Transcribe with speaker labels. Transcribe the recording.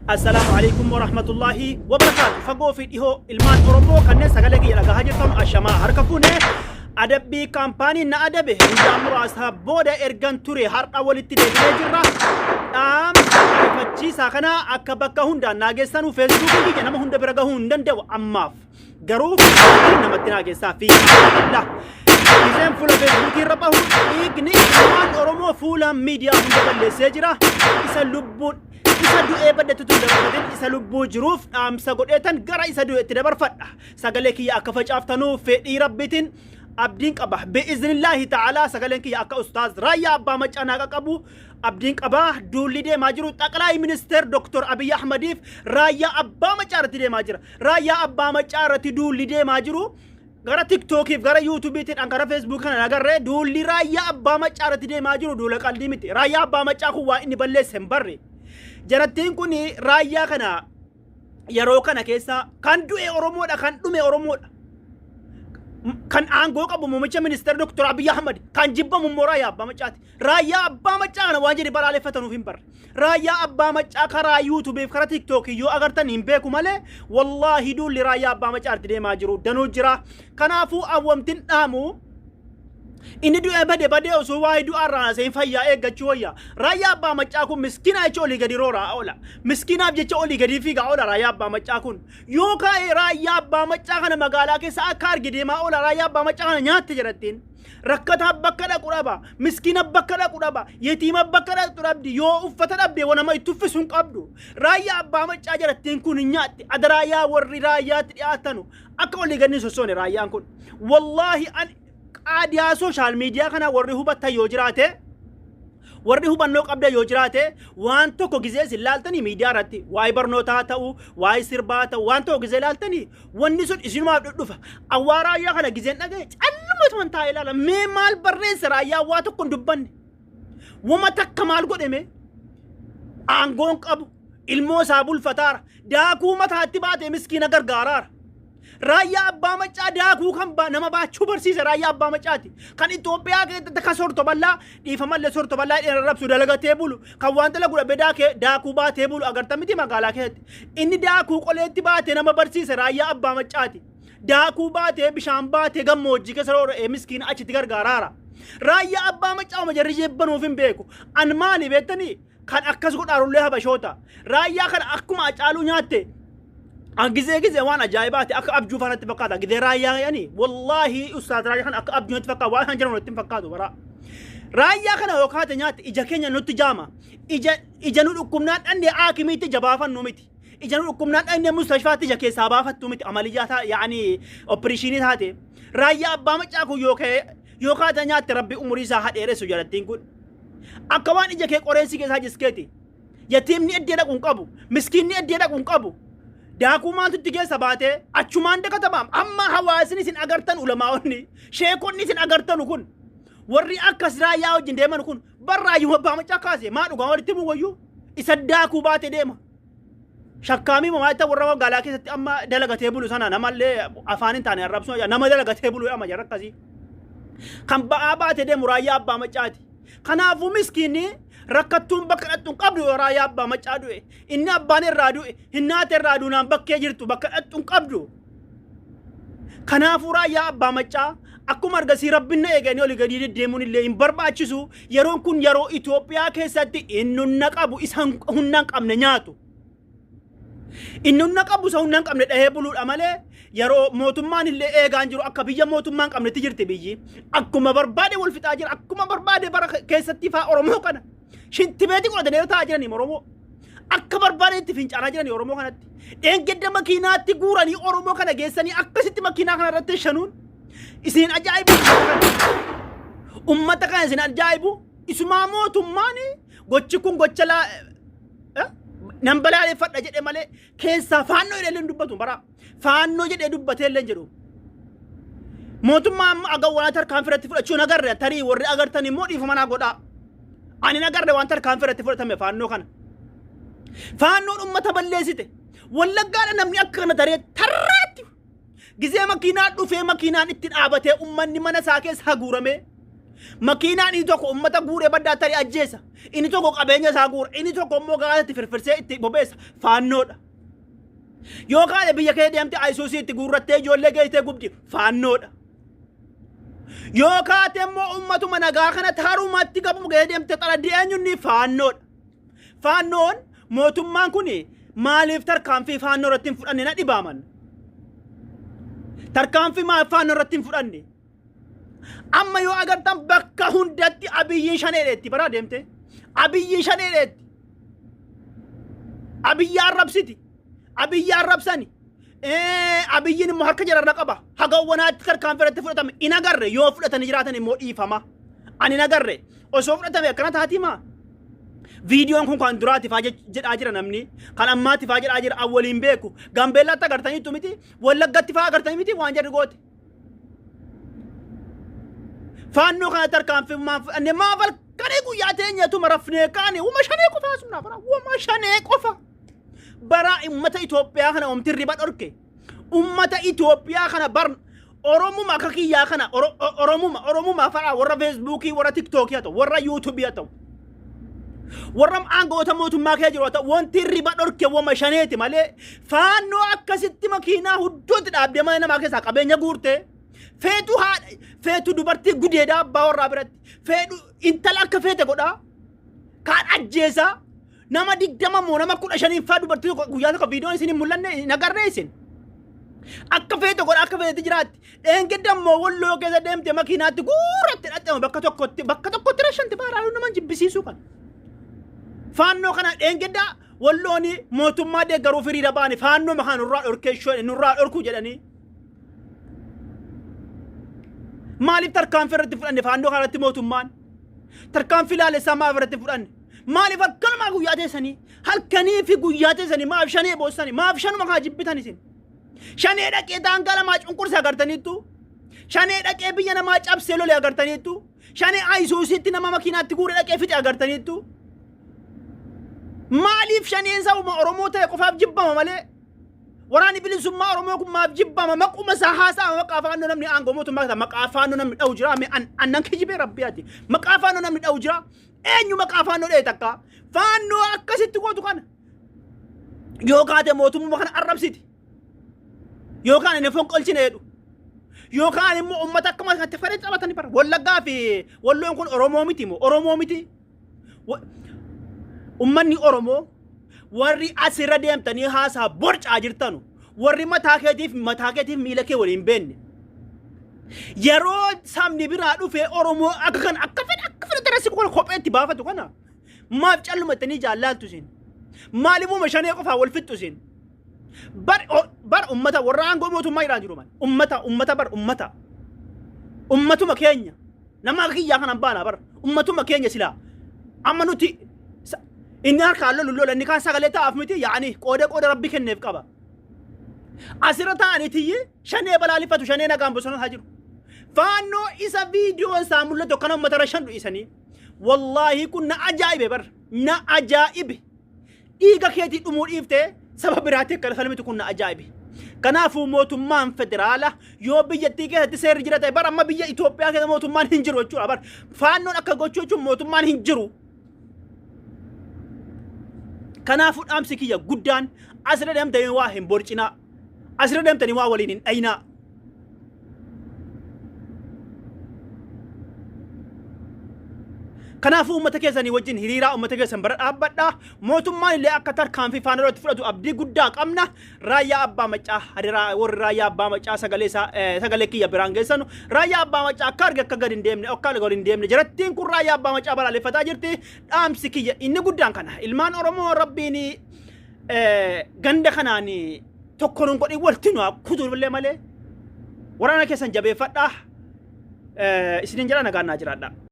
Speaker 1: السلام عليكم ورحمة الله وبركاته. فقو في إيهو المان أورومو كان سغلقي يلقى هجرتم الشماء هركفونه أدبي كامباني نا أدبه نجامر أصحاب بودا إرغان توري هر أول اتدي جرة فتشي ساخنا أكبكا هندا ناقستانو فيسبوكي جنما هندا برغا هندا دو أماف غروف نمتنا قسا في لا إذن فولا فيسبوكي ربا إيقني المان أورومو فولا ميديا هندا بلي سيجرة إسا لبون isa du'ee badatu dabarfatin isa lubbuu jiruuf dhaamsa godheetan gara isa du'eetti dabarfadha sagalee kiyya akka facaaftanuu fedhii rabbitiin abdiin qaba bi'iznillaahi ta'aalaa sagaleen kiyya akka ustaaz Raayyaa Abbaa Maccaa qabu abdiin qaba duulli deemaa jiru xaqalaa ministeer Dr. Abiy Ahmediif Raayyaa Abbaa Maccaa irratti deemaa jira Raayyaa Abbaa Maccaa irratti duulli deemaa jiru gara TikTokiif gara YouTubeetiin gara Facebook kana agarree duulli Raayyaa Abbaa Maccaa irratti deemaa jiru duula qalbii miti Raayyaa Abbaa Maccaa kun waa inni balleesse hin barre jarattiin kuni raayyaa kana yeroo kana keessa kan du'e Oromoodha kan dhume Oromoodha kan aangoo qabu muummicha ministeer Dr. Abiy Ahmed kan jibbamu Raayyaa Abbaa Maccaati Raayyaa Abbaa Maccaa kana waan jedhe balaaleffatanuuf hin barre Raayyaa Abbaa Maccaa karaa YouTube karaa TikTok yoo agartan hin beeku malee wallahi duulli Raayyaa Abbaa Maccaa irratti deemaa jiru danuu jira kanaafuu awwamtiin dhaamu inni du'e bade osoo waa du'aa irraa seen fayyaa eeggachuu wayya Raayyaa Abbaa Maccaa kun miskiina jecha olii gadi rooraa oola miskiinaaf jecha olii gadi fiigaa oola Raayyaa Abbaa Maccaa kun yoo kaa'e Raayyaa Abbaa Maccaa kana magaalaa keessa akka arge deemaa oola Raayyaa Abbaa Maccaa kana nyaatte jedhattiin rakkataa bakka dhaqu dhaba miskiina bakka dhaqu dhaba yetiima bakka dhaqu dhabdi yoo uffata dhabde wanama itti uffisuun qabdu Raayyaa Abbaa Maccaa jedhattiin kun nyaatti adaraayaa warri Raayyaatti dhiyaatanu akka olii gadi sossoone Raayyaan kun wallahi adiyaa social media kana warri hubatta yoo jiraate warri hubannoo qabda yoo jiraate waan tokko gizee silaaltanii miidiyaa irratti waa'ee barnootaa ta'u waa'ee sirbaa ta'u waan tokko gizee laaltanii wanni sun isinumaaf dhufa awwaa Raayyaa kana gizeen dhagaye callumatu taa'ee ilaala mee maal barreessa Raayyaa waa tokko hin dubbanne wama takka maal godhame aangoon qabu ilmoo isaa bulfataara daakuu mataatti baatee miskiina gargaaraara Raayyaa Abbaa Maccaa daakuu kan nama baachuu barsiise Raayyaa Abbaa Maccaati kan Itoophiyaa keessatti ka sorto bal'aa dhiifamallee sorto bal'aa dheeraa rabsu dalagatee bulu kan waan dalagu dhabe daakuu baatee bulu agartamiti magaalaa keessatti inni daakuu qoleetti baatee nama barsiise Raayyaa Abbaa Maccaati daakuu baatee bishaan baatee gammoojjii keessa roora'ee miskiina achitti gargaaraara Raayyaa Abbaa Maccaa majarri jebbanuuf hin beeku an maali beektanii kan akkas godhaarullee habashoota Raayyaa kana akkuma acaaluu nyaatte gizee waan ajaa'ibaati akka abjuu faanatti fakkaata gizee Raayyaa yani wallahi ustaaz Raayyaa kana akka abjuutti fakkaata waan kan jiran nutti fakkaatu bara Raayyaa kana yoo kaate nyaatti ija keenya nutti jaama ija nu dhukkubnaan dhandee haakimiitti jabaafannu miti ija nu dhukkubnaan dhandee mustashfaatti ija keessaa baafattu miti amaliyyaa taa yani opereeshinii taate Raayyaa Abbaa Maccaa kun yoo kaate nyaatti rabbi umurii isaa hadheeressu jalattiin kun akka waan ija kee qoreensi keessaa jiskeeti yatiimni eddee dhaquun qabu miskiinni eddee dhaquun qabu daakuu maaltu keessa baatee achumaan dakatabaam amma hawaasni isin agartan ulamaa'onni sheekonni isin agartan kun warri akkas Raayyaa wajjin deeman kun Raayyaa Abbaa Maccaa kaase maa dhugaa walitti muwayyuu isa daakuu baatee deema shakkaamii mamaayita warra magaalaa keessatti amma dalagatee bulu sana namallee afaan hin taane arrabsu nama dalagatee bulu amma jarra akkasii kan ba'aa baatee deemu Raayyaa Abbaa Maccaati kanaafuu miskiinni rakkattuun bakka dhattuun qabdu Raayyaa Abbaa Maccaa du'e inni abbaan irraa du'e hinnaate irraa duunaan bakkee jirtu bakka dhattuun qabdu kanaafuu Raayyaa Abbaa Maccaa akkuma argasii rabbinna eeganii olii gadi deddeemuun illee hin barbaachisu yeroon kun yeroo Itoophiyaa keessatti innunna qabu isa humnaan qabne nyaatu innunna qabu isa humnaan qabne dhahee buluudha malee yeroo mootummaan illee eegaan jiru akka biyya mootummaan qabnetti jirti biyyi akkuma barbaade wal fixaa jira akkuma barbaade bara keessatti faa Oromoo kana shintibeeti godhatanii taa'aa jiranii Oromoo akka barbaadeetti fincaalaa jiranii Oromoo kanatti dheengedda makiinaatti guuranii Oromoo kana geessanii akkasitti makiinaa kana irratti shanuun isin ajaa'ibu ummata kana isin ajaa'ibu isumaa mootummaan gochi kun gocha nan balaaleffadha jedhe malee keessaa faannoo jedhee dubbatu bara faannoo jedhee dubbatee illee jedhu mootummaa amma agawwaa tarkaan firatti fudhachuu nagarre tarii warri agartan immoo dhiifama naa godhaa ani nagarre waan tarkaan firatti fudhatame faannoo kana faannoon ummata balleessite wallaggaadha namni akka kana taree gizee makiinaa dhufee makiinaan itti dhaabatee ummanni mana isaa keessa haguurame Makiinaan inni tokko uummata guuree baddaa tarii ajjeesa. Inni tokko qabeenya isaa guura. Inni tokko immoo gaazatti firfirsee itti bobeessa. Faannoodha. Yoo kaane biyya kee deemte Ayisuusii itti guurrattee ijoollee geessitee gubdi. Faannoodha. Yoo kaate immoo uummatuma nagaa kana taarumatti qabu gahee deemte xaladii eenyuun faannoodha. Faannoon mootummaan kun maaliif tarkaanfii faannoo irratti hin fudhanne na dhibaaman. Tarkaanfii maal faannoo irratti hin fudhanne. Amma yoo agartan bakka hundatti Abiyyiin shaneedheetti bara deemte. Abiyyiin shaneedheetti. Abiyyi arrabsiti. Abiyyi arrabsani. Abiyyiin immoo harka jararra qaba. Hagawwanaatti tarkaanfii irratti fudhatame. In agarre yoo fudhatanii jiraatan immoo dhiifama. Ani in agarre osoo fudhatame akkana taatimaa. Viidiyoon kun kan duraati faa jedhaa jira namni. Kan ammaatti faa jedhaa jira awwaliin beeku. Gambeellatti agartaniitu miti. Wallaggatti faa agartanii miti waan jedhu goote. Faannoo kana tarkaanfii maaf halkanii guyyaa teenyatu marafnee kaane uma shanee qofa asumnaa bara uma shanee qofa. Bara ummata Itoophiyaa kana omti riba dhorke. Ummata Itoophiyaa kana bar Oromuma akka kiyyaa kana Oromuma fara warra Facebookii warra TikTokii haa ta'u warra YouTubii haa ta'u. Warra aangoota mootummaa kee jiru haa ta'u wanti riba dhorke wama shaneeti malee faannoo akkasitti makiinaa hundootti dhaabdee mana namaa keessaa qabeenya guurtee. Feetu dubartii gudeedaa abbaa warraa biratti. Feetu intala akka feete godhaa. Kaan ajjeesaa. Nama 20 moo nama 15 faa dubartii tokko guyyaa tokko viidiyoon isin hin mul'anne hin agarree isin. Akka feete godhaa akka feete jiraatti. Eengedda immoo walloo keessa deemte makiinaatti guuratti dhadhama bakka tokkotti rashanti baaraayu nama jibbisiisuu kan. Faannoo kana eengedda wallooni mootummaa deeggaruu firiira baani faannoo makaan nurraa dhorkuu jedhanii. Maaliif tarkaanfii irratti fudhanne faannoo kanatti mootummaan? Tarkaanfii laalessaa maaf irratti fudhanne? Maaliif akkanumaa guyyaa teessanii? Halkanii fi guyyaa teessanii maaf shanee boossanii? Maaf shanuma kaa jibbitan isin? Shanee dhaqee daangaa namaa cunqurse agartaniittu? Shanee dhaqee biyya namaa cabsee lole agartaniittu? Shanee Ayisuusiitti nama makiinaatti guure dhaqee fixe agartaniittu? Maaliif shaneen isaa Oromoo ta'e qofaaf jibbama malee? Waraani bilisummaa Oromoo kun maaf jibbama maquma isaa haasaa maqaa faannoo namni aangoo mootummaa isaa maqaa faannoo namni dha'u jira annan kijibee rabbiyaati maqaa faannoo namni dha'u jira eenyu maqaa faannoo dha'e takka faannoo akkasitti gootu kana yoo kaate mootummaa kana arrabsiti yookaan inni fonqolchine jedhu yookaan immoo uummata akkuma kanatti fedhe taphatanii bara Wallaggaa fi Walloon kun Oromoo miti moo Oromoo miti ummanni Oromoo warri asirra deemtanii haasaa borcaa jirtanu warri mataa keetiif miila kee waliin beenne yeroo sabni biraa dhufee Oromoo akka fedhe darasi kopheetti baafatu kana maaf callumattanii jaallattu isin maaliif uma shanee qofaa wal fixxu isin bar ummata warra aangoo mootummaa irraa jiru man ummatuma keenya nama kiyyaa kanan baana bar ummatuma keenya silaa amma nuti inni harkaan lollu inni kaan sagalee ta'aaf miti yaani qooda rabbi kenneef qaba. Asirra ta'aniitiyyi shanee balaalifatu shanee nagaan bosona haa jiru. Faannoo isa viidiyoon isaa mul'atu kana uummata rashan du'isanii. Wallaahi kun na ajaa'ibe bar na ajaa'ibe. Dhiiga keetii dhumuu dhiiftee saba biraatti akka salmitu kun na ajaa'ibe. Kanaafuu mootummaan federaala yoo biyyattii keessatti seerri jira ta'e bar amma biyya Itoophiyaa keessa mootummaan hin jiru jechuudha bar faannoon akka gochuu jechuun mootummaan hin jiru. Kanaafuu dhaamsi kiyya guddaan asirra deemtanii waa hin borcinaa. Asirra deemtanii waa waliin hin dhayinaa. Kanaafuu uummata keessanii wajjin hiriiraa uummata keessan bara dhaabbadhaa. Mootummaan illee akka tarkaanfii faana irratti fudhatu abdii guddaa qabna. Raayyaa abbaa macaa hadiraa warri raayyaa abbaa macaa sagalee kiyya biraan geessanu. Raayyaa abbaa macaa akka arge akka gadi hin deemne akka gadi hin deemne jirattiin kun raayyaa abbaa macaa balaaleffataa jirti. Dhaamsi kiyya inni guddaan kana ilmaan Oromoo rabbiin ganda kanaan tokko nun godhi walti nu kutuullee malee waraana keessan jabeeffadhaa. Isinin jala nagaan naa jiraadhaa.